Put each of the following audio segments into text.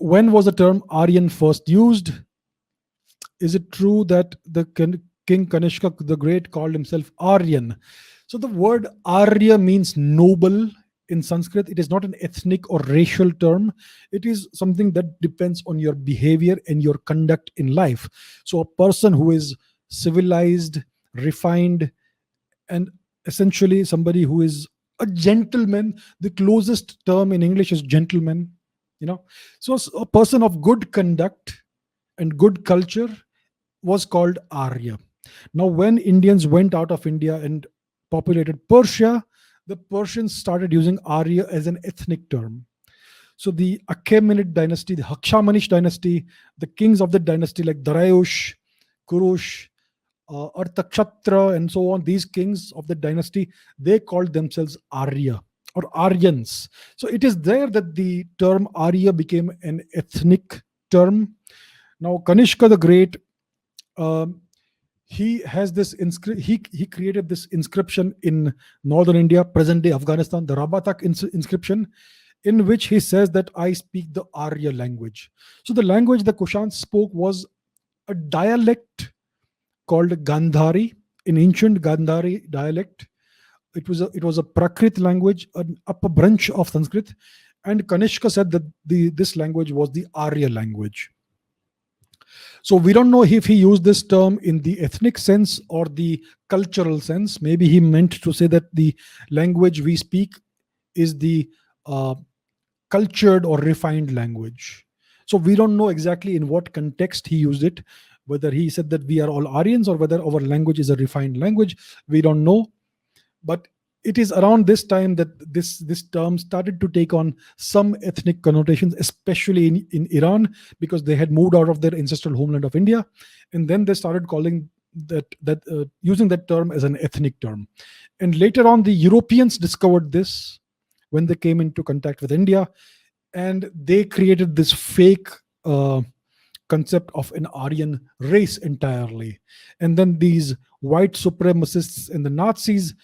when was the term Aryan first used? Is it true that the King Kanishka the Great called himself Aryan? So the word Arya means noble in Sanskrit. It is not an ethnic or racial term. It is something that depends on your behavior and your conduct in life. So a person who is civilized, refined, and essentially somebody who is a gentleman. The closest term in English is gentleman. You know, so a person of good conduct and good culture was called Arya. Now, when Indians went out of India and populated Persia, the Persians started using Arya as an ethnic term. So the Achaemenid dynasty, the Hakshamanish dynasty, the kings of the dynasty like Dariush, Kurush, Artakshatra, and so on, these kings of the dynasty, they called themselves Arya or Aryans. So it is there that the term Arya became an ethnic term. Now, Kanishka the Great, he has this he created this inscription in northern India, present day Afghanistan, the Rabatak inscription, in which he says that I speak the Arya language. So the language the Kushans spoke was a dialect called Gandhari, in ancient Gandhari dialect. It was a Prakrit language, an upper branch of Sanskrit, and Kanishka said that this language was the Arya language. So we don't know if he used this term in the ethnic sense or the cultural sense. Maybe he meant to say that the language we speak is the cultured or refined language. So we don't know exactly in what context he used it, whether he said that we are all Aryans or whether our language is a refined language. We don't know. But it is around this time that this term started to take on some ethnic connotations, especially in Iran, because they had moved out of their ancestral homeland of India, and then they started calling using that term as an ethnic term. And later on, the Europeans discovered this when they came into contact with India, and they created this fake concept of an Aryan race entirely. And then these white supremacists and the Nazis,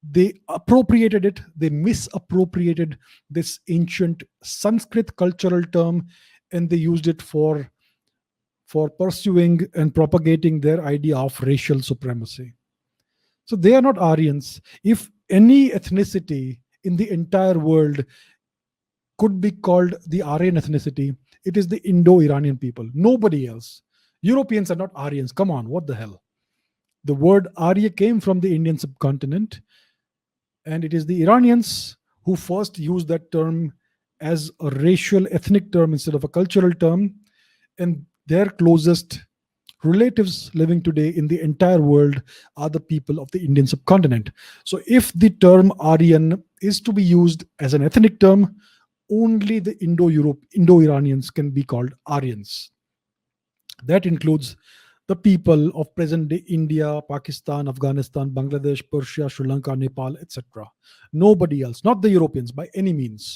they appropriated it, they misappropriated this ancient Sanskrit cultural term, and they used it for pursuing and propagating their idea of racial supremacy. So they are not Aryans. If any ethnicity in the entire world could be called the Aryan ethnicity, it is the Indo-Iranian people. Nobody else. Europeans are not Aryans. Come on, what the hell? The word Arya came from the Indian subcontinent, and it is the Iranians who first used that term as a racial ethnic term instead of a cultural term. And their closest relatives living today in the entire world are the people of the Indian subcontinent. So if the term Aryan is to be used as an ethnic term, only the Indo-Iranians can be called Aryans. That includes the people of present-day India, Pakistan, Afghanistan, Bangladesh, Persia, Sri Lanka, Nepal, etc. Nobody else, not the Europeans by any means.